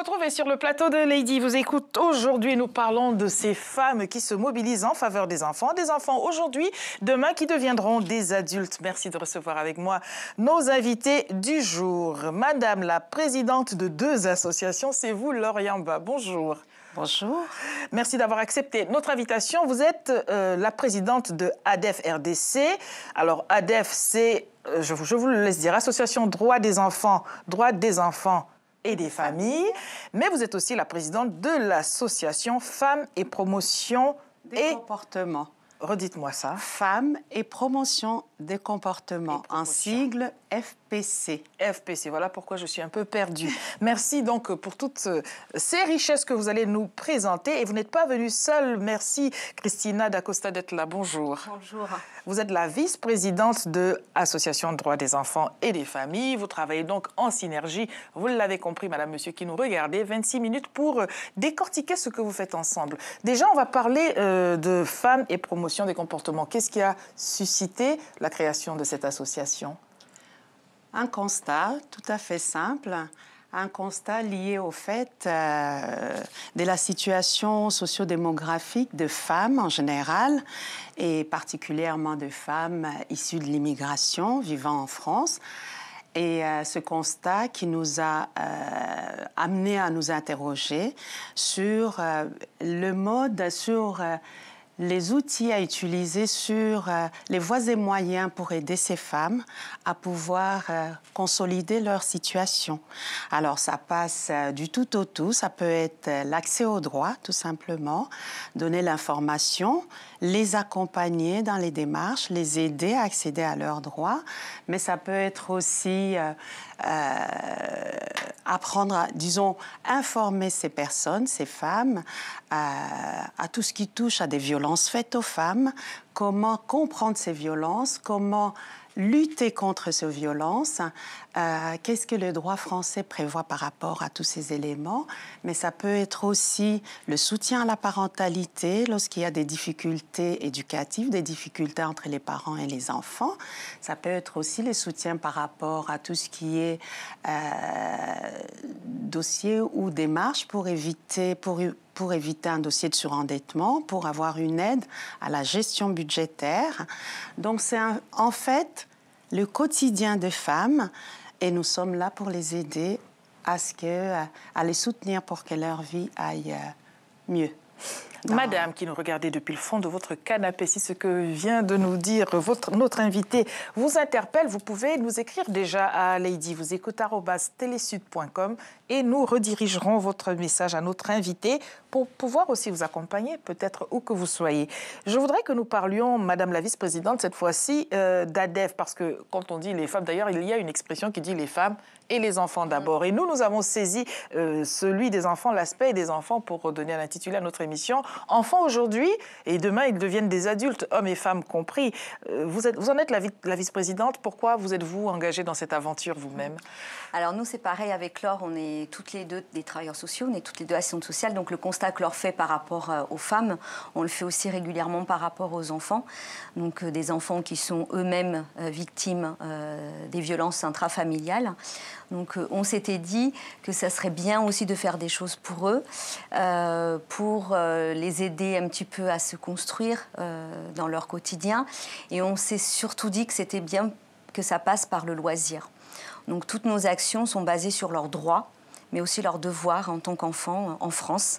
retrouver sur le plateau de Lady Vous Écoute. Aujourd'hui, nous parlons de ces femmes qui se mobilisent en faveur des enfants aujourd'hui, demain qui deviendront des adultes. Merci de recevoir avec moi nos invités du jour. Madame la présidente de 2 associations, c'est vous, Laure Yamba. Bonjour. Bonjour. Merci d'avoir accepté notre invitation. Vous êtes la présidente de ADEF RDC. Alors, ADEF, c'est, je vous le laisse dire, Association Droits des enfants et des familles. Mais vous êtes aussi la présidente de l'association Femmes et Promotion des comportements. Redites-moi ça. Femmes et Promotion des comportements, en sigle FPC. FPC, voilà pourquoi je suis un peu perdue. Merci donc pour toutes ces richesses que vous allez nous présenter. Et vous n'êtes pas venue seule. Merci Christina D'Acosta d'être là. Bonjour. Bonjour. Vous êtes la vice-présidente de l'Association Droits des enfants et des familles. Vous travaillez donc en synergie. Vous l'avez compris, madame, monsieur, qui nous regardez. 26 minutes pour décortiquer ce que vous faites ensemble. Déjà, on va parler de femmes et promotion des comportements. Qu'est-ce qui a suscité la création de cette association? Un constat tout à fait simple, un constat lié au fait de la situation socio-démographique de femmes en général et particulièrement de femmes issues de l'immigration vivant en France. Et ce constat qui nous a amené à nous interroger sur le mode, sur les outils à utiliser, sur les voies et moyens pour aider ces femmes à pouvoir consolider leur situation. Alors, ça passe du tout au tout. Ça peut être l'accès aux droits, tout simplement, donner l'information, les accompagner dans les démarches, les aider à accéder à leurs droits. Mais ça peut être aussi apprendre à, disons, informer ces personnes, ces femmes, à tout ce qui touche à des violences faites aux femmes, comment comprendre ces violences, comment lutter contre ces violences, qu'est-ce que le droit français prévoit par rapport à tous ces éléments, mais ça peut être aussi le soutien à la parentalité lorsqu'il y a des difficultés éducatives, des difficultés entre les parents et les enfants. Ça peut être aussi le soutien par rapport à tout ce qui est dossier ou démarche pour éviter un dossier de surendettement, pour avoir une aide à la gestion budgétaire. Donc, c'est en fait le quotidien des femmes et nous sommes là pour les aider à les soutenir pour que leur vie aille mieux. Madame qui nous regardez depuis le fond de votre canapé, si ce que vient de nous dire notre invité vous interpelle, vous pouvez nous écrire déjà à ladyvousécoute@telesud.com et nous redirigerons votre message à notre invité pour pouvoir aussi vous accompagner, peut-être où que vous soyez. Je voudrais que nous parlions, Madame la vice-présidente, cette fois-ci d'ADEF, parce que quand on dit les femmes, d'ailleurs, il y a une expression qui dit les femmes et les enfants d'abord. Et nous avons saisi celui des enfants, l'aspect des enfants, pour donner un intitulé à notre émission. Enfants aujourd'hui, et demain, ils deviennent des adultes, hommes et femmes compris. Vous en êtes la vice-présidente. Pourquoi vous êtes-vous engagée dans cette aventure vous-même? Alors nous, c'est pareil avec Laure, on est toutes les deux des travailleurs sociaux, on est toutes les deux assistantes sociales. Donc le constat que Laure fait par rapport aux femmes, on le fait aussi régulièrement par rapport aux enfants. Donc des enfants qui sont eux-mêmes victimes des violences intrafamiliales. Donc on s'était dit que ça serait bien aussi de faire des choses pour eux, pour les aider un petit peu à se construire dans leur quotidien. Et on s'est surtout dit que c'était bien que ça passe par le loisir. Donc toutes nos actions sont basées sur leurs droits, mais aussi leurs devoirs en tant qu'enfants en France.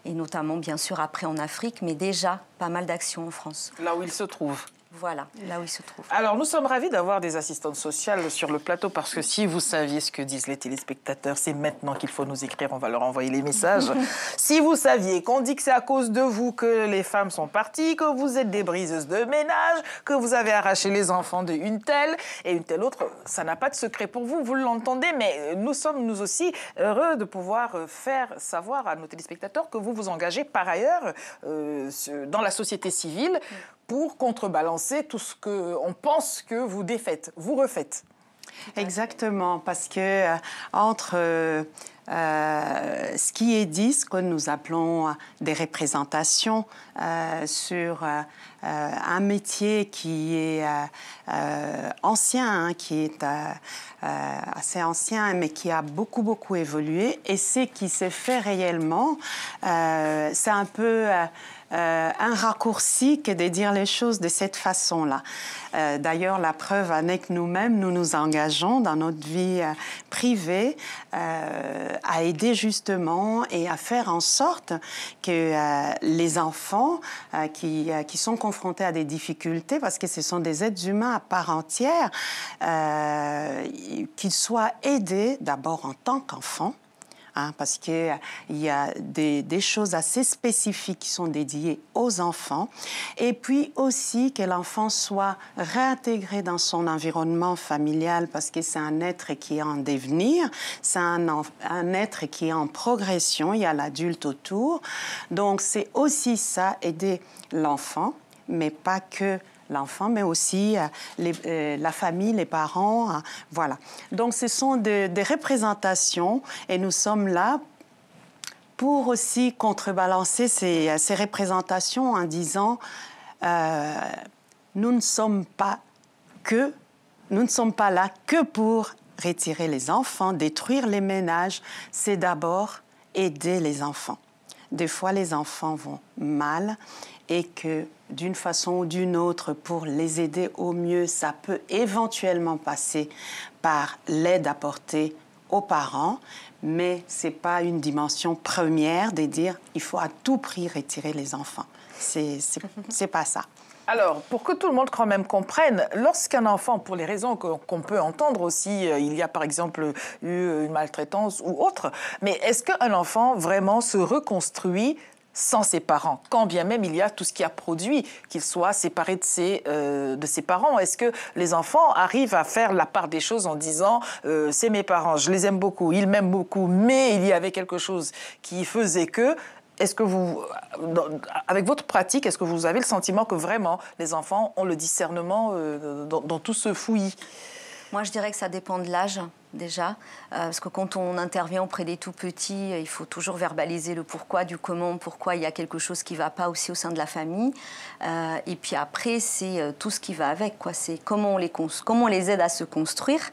Et notamment, bien sûr, après en Afrique, mais déjà pas mal d'actions en France. Là où ils se trouvent. Voilà, là où il se trouve. Alors, nous sommes ravis d'avoir des assistantes sociales sur le plateau parce que si vous saviez ce que disent les téléspectateurs, c'est maintenant qu'il faut nous écrire, on va leur envoyer les messages. Si vous saviez qu'on dit que c'est à cause de vous que les femmes sont parties, que vous êtes des briseuses de ménage, que vous avez arraché les enfants de une telle et une telle autre, ça n'a pas de secret pour vous, vous l'entendez, mais nous sommes nous aussi heureux de pouvoir faire savoir à nos téléspectateurs que vous vous engagez par ailleurs dans la société civile pour contrebalancer tout ce qu'on pense que vous défaites, vous refaites. Exactement, parce que entre ce qui est dit, ce que nous appelons des représentations sur un métier qui est ancien, qui est assez ancien, mais qui a beaucoup évolué. Et ce qui se fait réellement, c'est un peu un raccourci que de dire les choses de cette façon-là. D'ailleurs, la preuve en est que nous-mêmes, nous nous engageons dans notre vie privée à aider justement et à faire en sorte que les enfants qui sont confrontés à des difficultés, parce que ce sont des êtres humains à part entière, qu'ils soient aidés d'abord en tant qu'enfants, parce qu'il y a des choses assez spécifiques qui sont dédiées aux enfants, et puis aussi que l'enfant soit réintégré dans son environnement familial, parce que c'est un être qui est en devenir, c'est un être qui est en progression, il y a l'adulte autour. Donc c'est aussi ça, aider l'enfant, mais pas que l'enfant, mais aussi la famille, les parents, voilà. Donc, ce sont des représentations et nous sommes là pour aussi contrebalancer ces représentations en disant nous ne sommes pas là que pour retirer les enfants, détruire les ménages, c'est d'abord aider les enfants. Des fois, les enfants vont mal et que d'une façon ou d'une autre, pour les aider au mieux, ça peut éventuellement passer par l'aide apportée aux parents, mais ce n'est pas une dimension première de dire il faut à tout prix retirer les enfants. C'est pas ça. Alors, pour que tout le monde quand même comprenne, lorsqu'un enfant, pour les raisons qu'on peut entendre aussi, il y a par exemple eu une maltraitance ou autre, mais est-ce qu'un enfant vraiment se reconstruit sans ses parents, quand bien même il y a tout ce qui a produit, qu'il soit séparé de ses parents? Est-ce que les enfants arrivent à faire la part des choses en disant c'est mes parents, je les aime beaucoup, ils m'aiment beaucoup, mais il y avait quelque chose qui faisait que... Est-ce que vous, avec votre pratique, est-ce que vous avez le sentiment que vraiment les enfants ont le discernement dans tout ce fouillis? Moi, je dirais que ça dépend de l'âge, déjà. Parce que quand on intervient auprès des tout-petits, il faut toujours verbaliser le pourquoi, du comment, pourquoi il y a quelque chose qui ne va pas aussi au sein de la famille. Et puis après, c'est tout ce qui va avec, quoi. C'est comment on les aide à se construire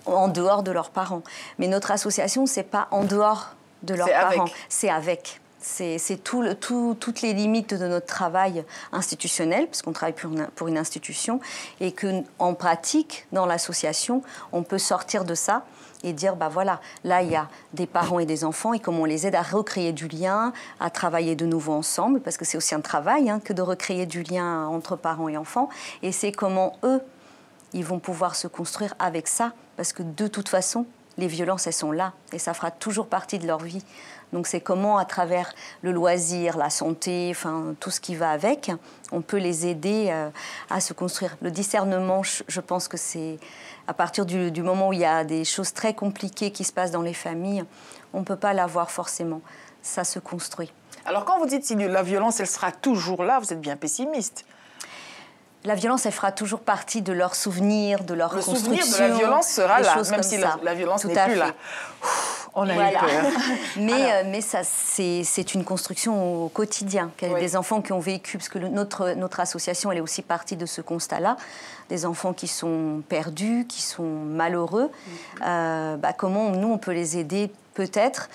en dehors de leurs parents. Mais notre association, ce n'est pas en dehors de leurs parents, c'est avec. C'est toutes les limites de notre travail institutionnel, parce qu'on travaille pour une institution, et qu'en pratique, dans l'association, on peut sortir de ça et dire, bah voilà, là, il y a des parents et des enfants, et comment on les aide à recréer du lien, à travailler de nouveau ensemble, parce que c'est aussi un travail que de recréer du lien entre parents et enfants, et c'est comment eux, ils vont pouvoir se construire avec ça, parce que de toute façon, les violences, elles sont là, et ça fera toujours partie de leur vie. Donc c'est comment, à travers le loisir, la santé, enfin tout ce qui va avec, on peut les aider à se construire. Le discernement, je pense que c'est à partir du moment où il y a des choses très compliquées qui se passent dans les familles, on ne peut pas l'avoir forcément. Ça se construit. Alors quand vous dites si la violence, elle sera toujours là, vous êtes bien pessimiste. La violence, elle fera toujours partie de leurs souvenirs, de leur construction. Le souvenir de la violence sera là, même si la violence n'est plus là. On a eu peur. Mais ça, c'est une construction au quotidien. Oui. Des enfants qui ont vécu, parce que notre association, elle est aussi partie de ce constat-là, des enfants qui sont perdus, qui sont malheureux. Comment nous, on peut les aider peut-être.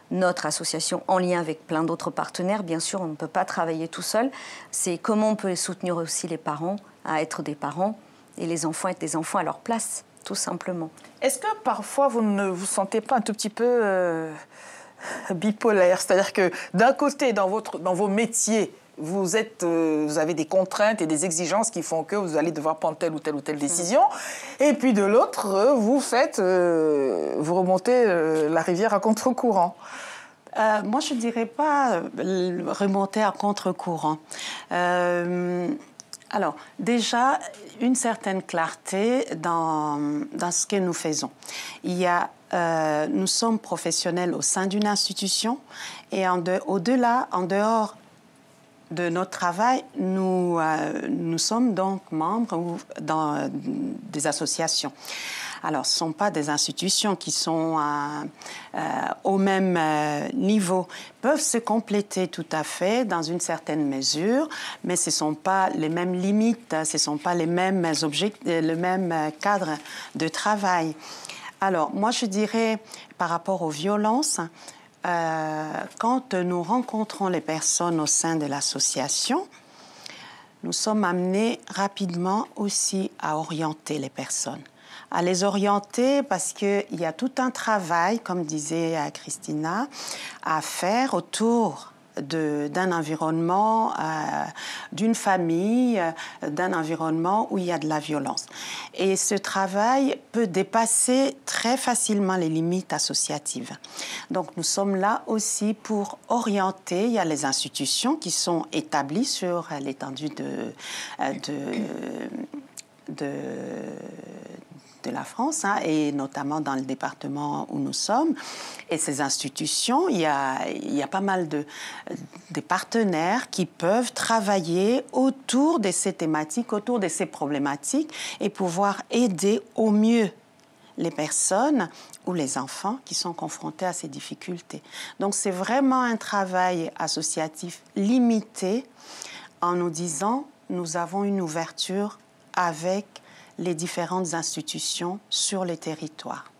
Notre association, en lien avec plein d'autres partenaires, bien sûr, on ne peut pas travailler tout seul. C'est comment on peut soutenir aussi les parents à être des parents et les enfants être des enfants à leur place, tout simplement. Est-ce que parfois vous ne vous sentez pas un tout petit peu bipolaire? C'est-à-dire que d'un côté, dans vos métiers, vous avez des contraintes et des exigences qui font que vous allez devoir prendre telle ou telle décision. Et puis de l'autre, vous remontez la rivière à contre-courant. Moi, je ne dirais pas remonter à contre-courant. Alors, déjà, une certaine clarté dans ce que nous faisons. Nous sommes professionnels au sein d'une institution et au-delà, en dehors de notre travail, nous sommes donc membres dans des associations. Alors, ce ne sont pas des institutions qui sont au même niveau. Peuvent se compléter tout à fait dans une certaine mesure, mais ce ne sont pas les mêmes limites, ce ne sont pas les mêmes le même cadre de travail. Alors, moi, je dirais, par rapport aux violences, quand nous rencontrons les personnes au sein de l'association, nous sommes amenés rapidement aussi à orienter les personnes. À les orienter parce qu'il y a tout un travail, comme disait Christina, à faire autour d'un environnement, d'une famille, d'un environnement où il y a de la violence. Et ce travail peut dépasser très facilement les limites associatives. Donc nous sommes là aussi pour orienter. Il y a les institutions qui sont établies sur l'étendue de la France, et notamment dans le département où nous sommes. Et ces institutions, il y a pas mal de partenaires qui peuvent travailler autour de ces thématiques, autour de ces problématiques, et pouvoir aider au mieux les personnes ou les enfants qui sont confrontés à ces difficultés. Donc c'est vraiment un travail associatif limité en nous disant nous avons une ouverture avec les différentes institutions sur les territoires.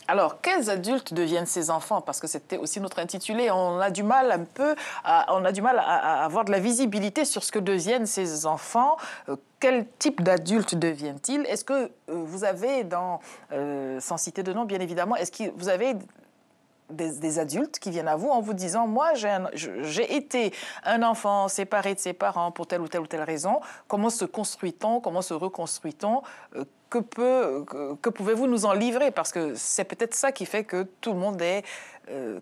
Alors, quels adultes deviennent ces enfants? Parce que c'était aussi notre intitulé. On a du mal à avoir de la visibilité sur ce que deviennent ces enfants. Quel type d'adultes deviennent-ils? Est-ce que vous avez, sans citer de nom bien évidemment, est-ce que vous avez des adultes qui viennent à vous en vous disant « Moi, j'ai été un enfant séparé de ses parents pour telle ou telle raison. Comment se construit-on? Comment se reconstruit-on? Que pouvez-vous nous en livrer ?» Parce que c'est peut-être ça qui fait que tout le monde est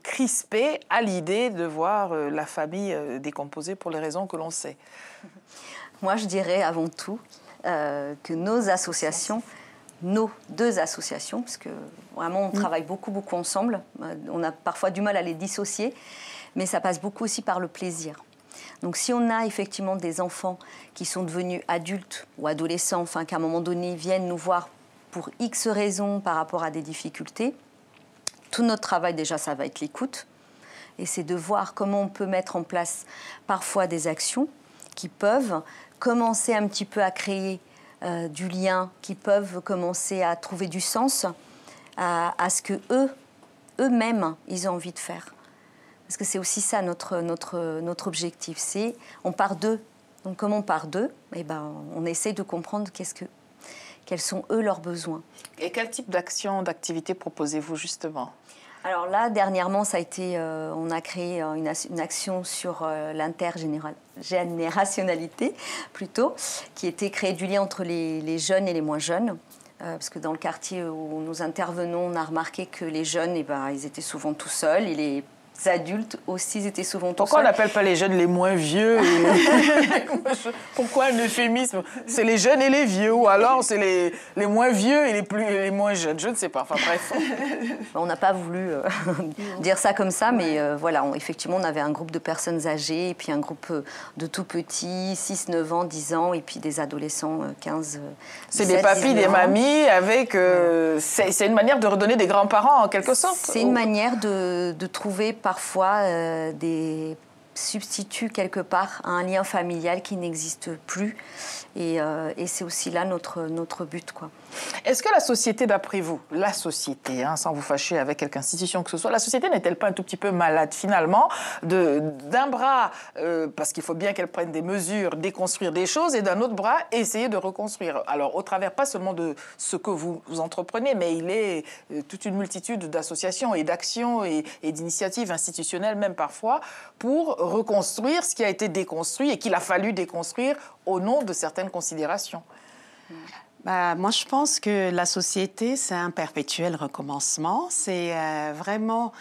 crispé à l'idée de voir la famille décomposée pour les raisons que l'on sait. Moi, je dirais avant tout que nos associations, nos deux associations, parce que vraiment on travaille beaucoup ensemble, on a parfois du mal à les dissocier, mais ça passe beaucoup aussi par le plaisir. Donc si on a effectivement des enfants qui sont devenus adultes ou adolescents, enfin qu'à un moment donné viennent nous voir pour X raisons par rapport à des difficultés, tout notre travail déjà ça va être l'écoute, et c'est de voir comment on peut mettre en place parfois des actions qui peuvent commencer un petit peu à créer du lien, qui peuvent commencer à trouver du sens à ce que eux-mêmes, ils ont envie de faire. Parce que c'est aussi ça notre objectif, c'est on part d'eux. Donc comme on part d'eux, eh ben, on essaie de comprendre quels sont eux leurs besoins. Et quel type d'action, d'activité proposez-vous justement ? Alors là, dernièrement, ça a été, on a créé une action sur l'intergénérationnalité, plutôt, qui était créer du lien entre les jeunes et les moins jeunes. Parce que dans le quartier où nous intervenons, on a remarqué que les jeunes, eh ben, ils étaient souvent tout seuls, et les adultes aussi, ils étaient souvent tout seuls. Pourquoi on n'appelle pas les jeunes les moins vieux Pourquoi un euphémisme? C'est les jeunes et les vieux, ou alors c'est les moins vieux et les moins jeunes. Je ne sais pas, enfin bref. On n'a pas voulu dire ça comme ça, mais voilà, effectivement, on avait un groupe de personnes âgées, et puis un groupe de tout petits, 6, 9 ans, 10 ans, et puis des adolescents, 15, 17, c'est des papis, des mamies, avec... c'est une manière de redonner des grands-parents, en quelque sorte. C'est une manière de trouver parfois des substituts quelque part à un lien familial qui n'existe plus. Et c'est aussi là notre but, quoi. Est-ce que la société, d'après vous, la société, sans vous fâcher avec quelque institution que ce soit, la société n'est-elle pas un tout petit peu malade finalement d'un bras, parce qu'il faut bien qu'elle prenne des mesures, déconstruire des choses, et d'un autre bras, essayer de reconstruire. Alors, au travers pas seulement de ce que vous entreprenez, mais il est toute une multitude d'associations et d'actions et d'initiatives institutionnelles, même parfois, pour reconstruire ce qui a été déconstruit et qu'il a fallu déconstruire au nom de certaines considérations. Moi, je pense que la société, c'est un perpétuel recommencement. C'est vraiment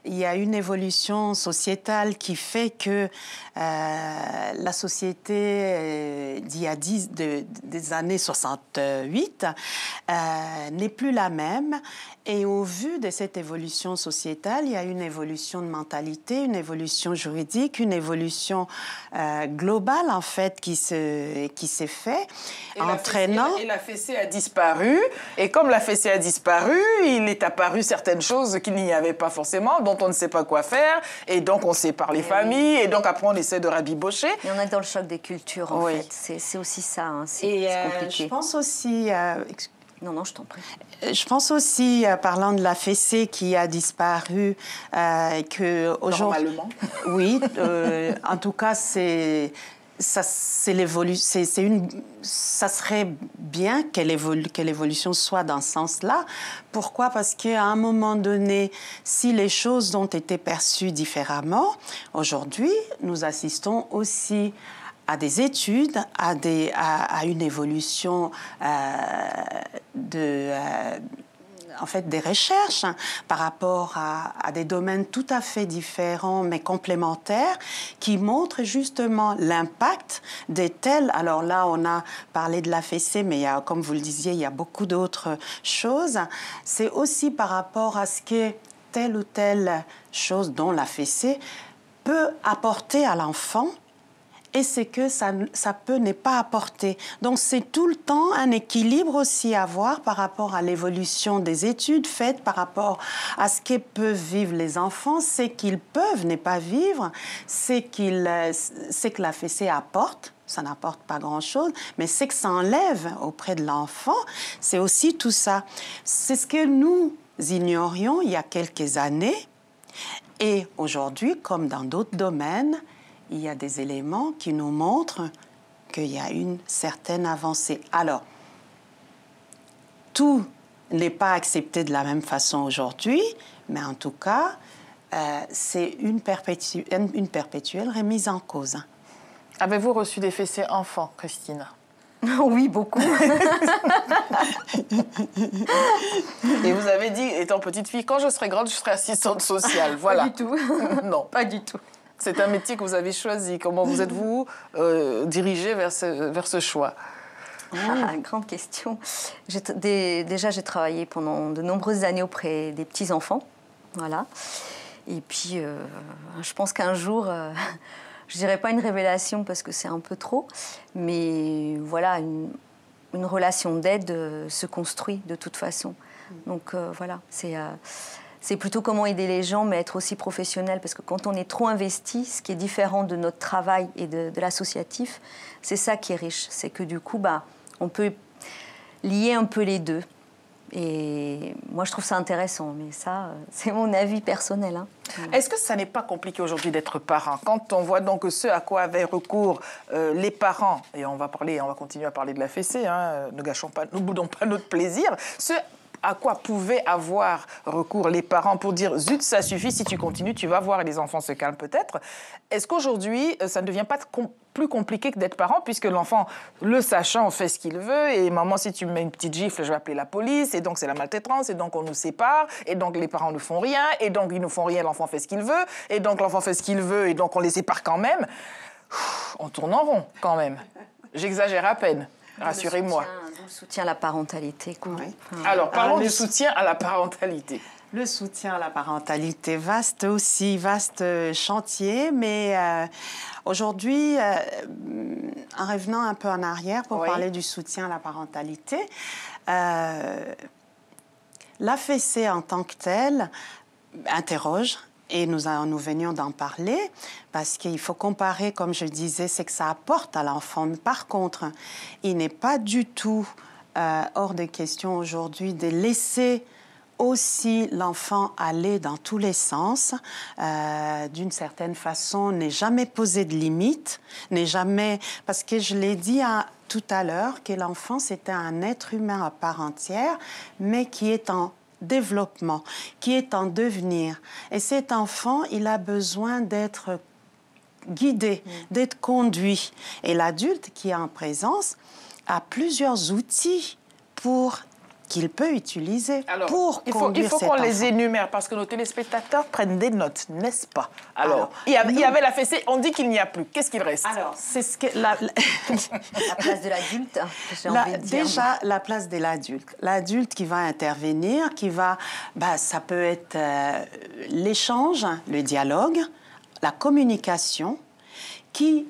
il y a une évolution sociétale qui fait que la société d'il y a des années 68 n'est plus la même. Et au vu de cette évolution sociétale, il y a une évolution de mentalité, une évolution juridique, une évolution globale, en fait, qui s'est fait, entraînant... Et la fessée a disparu. Et comme la fessée a disparu, il est apparu certaines choses qu'il n'y avait pas forcément, dont on ne sait pas quoi faire. Et donc, on sépare les familles. Et donc, après, on essaie de rabibocher. Et on est dans le choc des cultures, en fait. C'est aussi ça. Hein. C'est compliqué. Je pense aussi... Non, je t'en prie. Je pense aussi, parlant de la fessée qui a disparu, que aujourd'hui... Normalement. Oui, en tout cas, ça serait bien que l'évolution soit dans ce sens-là. Pourquoi? Parce qu'à un moment donné, si les choses ont été perçues différemment, aujourd'hui, nous assistons aussi à des études, à une évolution en fait, des recherches par rapport à des domaines tout à fait différents mais complémentaires qui montrent justement l'impact des tels... Alors là, on a parlé de la fessée, mais comme vous le disiez, il y a beaucoup d'autres choses. C'est aussi par rapport à ce que telle ou telle chose, dont la fessée, peut apporter à l'enfant et c'est que ça peut ne pas apporter. Donc, c'est tout le temps un équilibre aussi à voir par rapport à l'évolution des études faites, par rapport à ce que peuvent vivre les enfants, c'est qu'ils peuvent ne pas vivre, c'est que la fessée apporte. Ça n'apporte pas grand-chose, mais c'est que ça enlève auprès de l'enfant, c'est aussi tout ça. C'est ce que nous ignorions il y a quelques années. Et aujourd'hui, comme dans d'autres domaines, il y a des éléments qui nous montrent qu'il y a une certaine avancée. Alors, tout n'est pas accepté de la même façon aujourd'hui, mais en tout cas, c'est une perpétuelle remise en cause. Avez-vous reçu des fessées enfants, Christine? Oui, beaucoup. Et vous avez dit, étant petite fille, quand je serai grande, je serai assistante sociale. Voilà. Pas du tout. Non. Pas du tout. C'est un métier que vous avez choisi. Comment vous êtes-vous dirigée vers ce choix? Grande question. Déjà, j'ai travaillé pendant de nombreuses années auprès des petits-enfants. Voilà. Et puis, je pense qu'un jour, je dirais pas une révélation parce que c'est un peu trop, mais voilà, une relation d'aide se construit de toute façon. Donc, voilà, c'est plutôt comment aider les gens, mais être aussi professionnel. Parce que quand on est trop investi, ce qui est différent de notre travail et de l'associatif, c'est ça qui est riche. C'est que du coup, on peut lier un peu les deux. Et moi, je trouve ça intéressant. Mais ça, c'est mon avis personnel. Hein. Est-ce que ça n'est pas compliqué aujourd'hui d'être parent? Quand on voit donc ce à quoi avaient recours les parents, et on va continuer à parler de la fessée, hein, ne boudons pas notre plaisir, ce à quoi pouvaient avoir recours les parents pour dire « zut, ça suffit, si tu continues, tu vas voir et les enfants se calment peut-être ». Est-ce qu'aujourd'hui, ça ne devient pas plus compliqué que d'être parent, puisque l'enfant, le sachant, fait ce qu'il veut, et maman, si tu me mets une petite gifle, je vais appeler la police, et donc c'est la maltraitance, et donc on nous sépare, et donc les parents ne font rien, et donc ils ne font rien, l'enfant fait ce qu'il veut, et donc l'enfant fait ce qu'il veut, et donc on les sépare quand même. On tourne en rond, quand même. J'exagère à peine. Rassurez-moi. Le soutien à la parentalité. Quoi. Oui. Alors, parlons du soutien à la parentalité. Le soutien à la parentalité, vaste chantier, mais aujourd'hui, en revenant un peu en arrière pour parler du soutien à la parentalité, la fessée en tant que telle interroge. Et nous venions d'en parler parce qu'il faut comparer, comme je disais, c'est que ça apporte à l'enfant. Mais par contre, il n'est pas du tout hors de question aujourd'hui de laisser aussi l'enfant aller dans tous les sens. D'une certaine façon, n'est jamais poser de limites, parce que je l'ai dit tout à l'heure, que l'enfant, c'était un être humain à part entière, mais qui est en développement, qui est en devenir. Et cet enfant, il a besoin d'être guidé, d'être conduit. Et l'adulte qui est en présence a plusieurs outils pour qu'il peut utiliser pour il faut conduire cet qu'on enfant. les énumère parce que nos téléspectateurs prennent des notes, n'est-ce pas? Alors, il y avait la fessée, on dit qu'il n'y a plus. Qu'est-ce qu'il reste? Alors, c'est ce que... La place de l'adulte, j'ai envie de dire. Déjà, la place de l'adulte. L'adulte qui va intervenir, qui va... ça peut être l'échange, le dialogue, la communication, qui...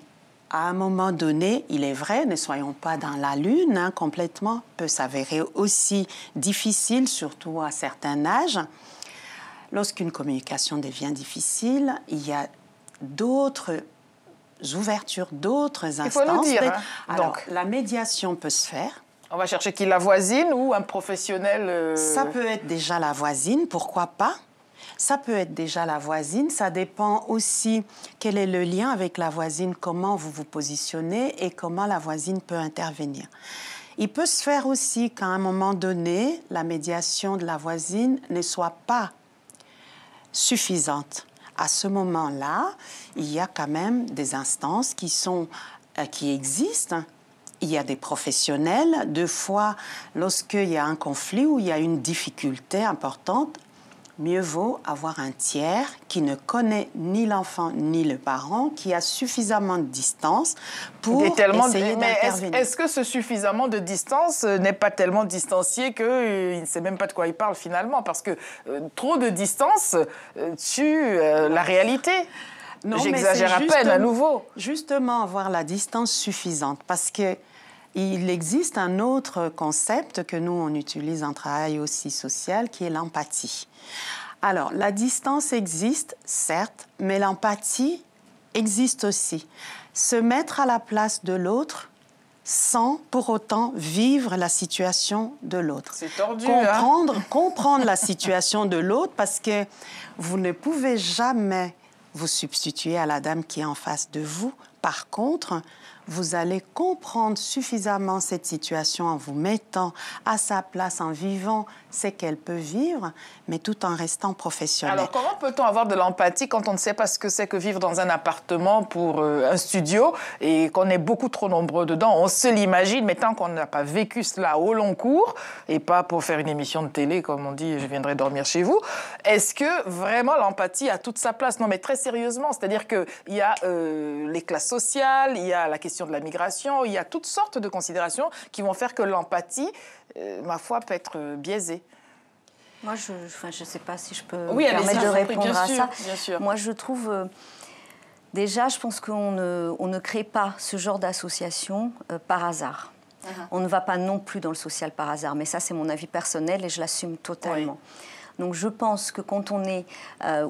À un moment donné, il est vrai, ne soyons pas dans la lune, complètement, peut s'avérer aussi difficile, surtout à certains âges. Lorsqu'une communication devient difficile, il y a d'autres ouvertures, d'autres instances. Il faut nous dire. Alors, Donc, la médiation peut se faire. On va chercher qui, la voisine ou un professionnel Ça peut être déjà la voisine, pourquoi pas? Ça peut être déjà la voisine, ça dépend aussi quel est le lien avec la voisine, comment vous vous positionnez et comment la voisine peut intervenir. Il peut se faire aussi qu'à un moment donné, la médiation de la voisine ne soit pas suffisante. À ce moment-là, il y a quand même des instances qui existent. Il y a des professionnels. Deux fois, lorsqu'il y a un conflit ou il y a une difficulté importante, mieux vaut avoir un tiers qui ne connaît ni l'enfant ni le parent, qui a suffisamment de distance pour essayer d'intervenir. Est-ce que ce suffisamment de distance n'est pas tellement distancié qu'il ne sait même pas de quoi il parle finalement? Parce que trop de distance tue la réalité. J'exagère à peine à nouveau. Justement, avoir la distance suffisante, parce que il existe un autre concept que nous, on utilise en travail aussi social, qui est l'empathie. Alors, la distance existe, certes, mais l'empathie existe aussi. Se mettre à la place de l'autre sans pour autant vivre la situation de l'autre. C'est tordu, comprendre la situation de l'autre, parce que vous ne pouvez jamais vous substituer à la dame qui est en face de vous. Par contre, vous allez comprendre suffisamment cette situation en vous mettant à sa place, en vivant ce qu'elle peut vivre, mais tout en restant professionnel. Alors, comment peut-on avoir de l'empathie quand on ne sait pas ce que c'est que vivre dans un appartement pour un studio et qu'on est beaucoup trop nombreux dedans? On se l'imagine, mais tant qu'on n'a pas vécu cela au long cours, et pas pour faire une émission de télé, comme on dit, je viendrai dormir chez vous, est-ce que vraiment l'empathie a toute sa place? Non, mais très sérieusement, c'est-à-dire qu'il y a les classes sociales, il y a la question de la migration, il y a toutes sortes de considérations qui vont faire que l'empathie, ma foi, peut être biaisée. Moi, je ne sais pas si je peux me permettre de répondre à ça. Bien sûr. Moi, je trouve... déjà, je pense qu'on ne crée pas ce genre d'association par hasard. On ne va pas non plus dans le social par hasard. Mais ça, c'est mon avis personnel et je l'assume totalement. Oui. Donc je pense que quand on est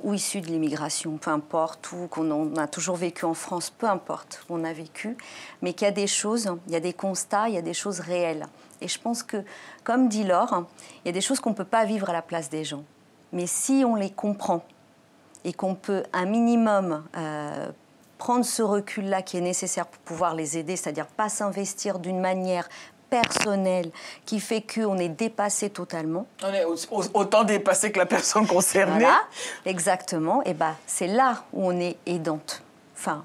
ou issu de l'immigration, peu importe, ou qu'on a toujours vécu en France, peu importe où on a vécu, mais qu'il y a des choses, il y a des constats, il y a des choses réelles. Et je pense que, comme dit Laure, il y a des choses qu'on ne peut pas vivre à la place des gens. Mais si on les comprend et qu'on peut un minimum prendre ce recul-là qui est nécessaire pour pouvoir les aider, c'est-à-dire pas s'investir d'une manière personnel qui fait qu'on est dépassé totalement. On est autant dépassé que la personne concernée. Voilà, exactement. Et c'est là où on est aidante. Enfin,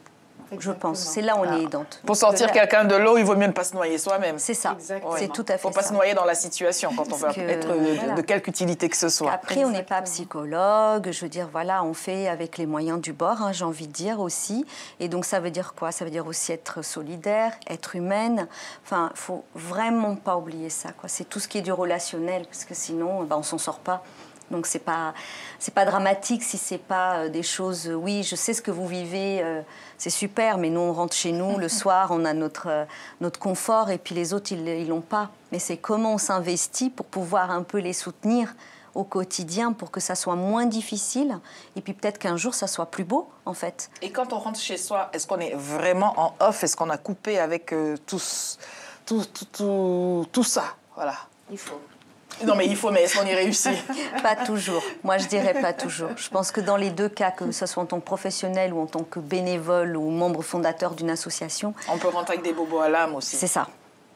je pense, c'est là où on est aidante. Pour sortir quelqu'un de l'eau, il vaut mieux ne pas se noyer soi-même. C'est ça, c'est tout à fait ça. Il ne faut pas se noyer dans la situation quand on veut être de quelque utilité que ce soit. Après, on n'est pas psychologue, je veux dire, voilà, on fait avec les moyens du bord, j'ai envie de dire aussi. Et donc, ça veut dire quoi? Ça veut dire aussi être solidaire, être humaine. Enfin, il ne faut vraiment pas oublier ça, quoi. C'est tout ce qui est du relationnel, parce que sinon, on ne s'en sort pas. Donc, c'est pas dramatique si c'est pas des choses... oui, je sais ce que vous vivez, c'est super, mais nous, on rentre chez nous le soir, on a notre confort, et puis les autres, ils l'ont pas. Mais c'est comment on s'investit pour pouvoir un peu les soutenir au quotidien pour que ça soit moins difficile, et puis peut-être qu'un jour, ça soit plus beau, en fait. Et quand on rentre chez soi, est-ce qu'on est vraiment en off? Est-ce qu'on a coupé avec tout ça? Voilà. Il faut. Non, mais il faut, mais est-ce qu'on y réussit? Pas toujours. Moi, je dirais pas toujours. Je pense que dans les deux cas, que ce soit en tant que professionnel ou en tant que bénévole ou membre fondateur d'une association... On peut rentrer avec des bobos à l'âme aussi. C'est ça.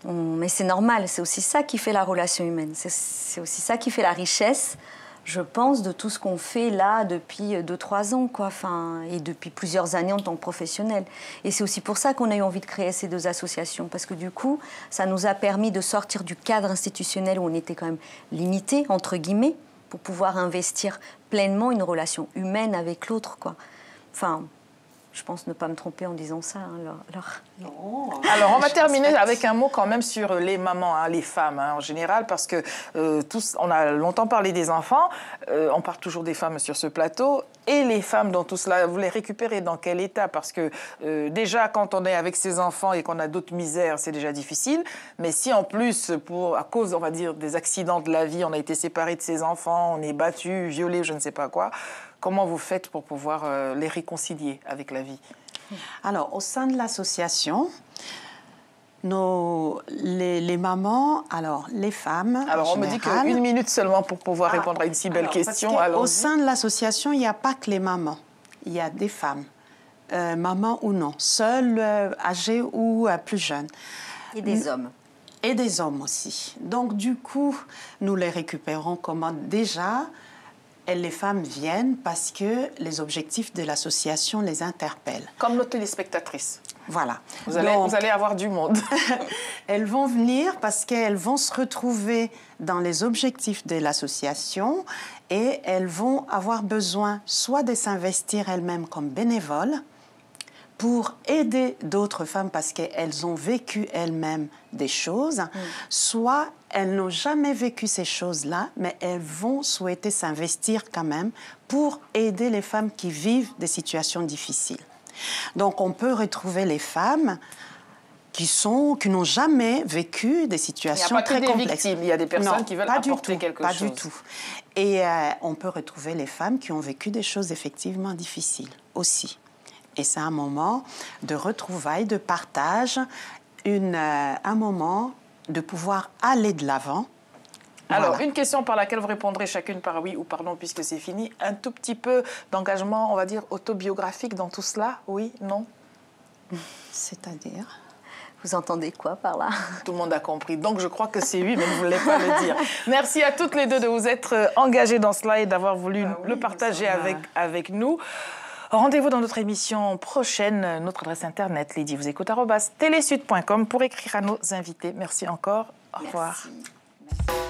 Mais c'est normal. C'est aussi ça qui fait la relation humaine. C'est aussi ça qui fait la richesse je pense, de tout ce qu'on fait là depuis 2-3 ans, quoi, enfin, et depuis plusieurs années en tant que professionnel. Et c'est aussi pour ça qu'on a eu envie de créer ces 2 associations, parce que du coup, ça nous a permis de sortir du cadre institutionnel où on était quand même limité, entre guillemets, pour pouvoir investir pleinement une relation humaine avec l'autre, quoi. Enfin, je pense ne pas me tromper en disant ça. Hein, Non. Alors, on va terminer avec un mot quand même sur les mamans, hein, les femmes hein, en général, parce que on a longtemps parlé des enfants, on parle toujours des femmes sur ce plateau, et les femmes dans tout cela, vous les récupérez dans quel état? Parce que déjà, quand on est avec ses enfants et qu'on a d'autres misères, c'est déjà difficile, mais si en plus, à cause, on va dire, des accidents de la vie, on a été séparés de ses enfants, on est battu, violé, je ne sais pas quoi, comment vous faites pour pouvoir les réconcilier avec la vie? Alors, au sein de l'association, les mamans, alors les femmes. Alors, on me dit qu'une minute seulement pour pouvoir répondre à une si belle question. Au sein de l'association, il n'y a pas que les mamans. Il y a des femmes, mamans ou non, seules, âgées ou plus jeunes. Et des hommes. Et des hommes aussi. Donc, du coup, nous les récupérons comment déjà. Et les femmes viennent parce que les objectifs de l'association les interpellent. Comme nos téléspectatrices. Voilà. Vous allez avoir du monde. Elles vont venir parce qu'elles vont se retrouver dans les objectifs de l'association et elles vont avoir besoin soit de s'investir elles-mêmes comme bénévoles pour aider d'autres femmes parce qu'elles ont vécu elles-mêmes des choses, soit elles n'ont jamais vécu ces choses-là, mais elles vont souhaiter s'investir quand même pour aider les femmes qui vivent des situations difficiles. Donc on peut retrouver les femmes qui n'ont jamais vécu des situations très complexes. Il y a des personnes qui veulent apporter quelque chose. Pas du tout. Et on peut retrouver les femmes qui ont vécu des choses effectivement difficiles aussi. Et c'est un moment de retrouvailles, de partage, un moment de pouvoir aller de l'avant. Alors, voilà. Une question par laquelle vous répondrez chacune par oui ou par non, puisque c'est fini. Un tout petit peu d'engagement, on va dire, autobiographique dans tout cela? Oui, non? C'est-à-dire? Vous entendez quoi par là? Tout le monde a compris. Donc, je crois que c'est oui, mais vous ne voulez pas le dire. Merci à toutes les deux de vous être engagées dans cela et d'avoir voulu le partager avec nous. Rendez-vous dans notre émission prochaine, notre adresse internet, ledyvousécoute@telesud.com pour écrire à nos invités. Merci encore. Au revoir. Merci.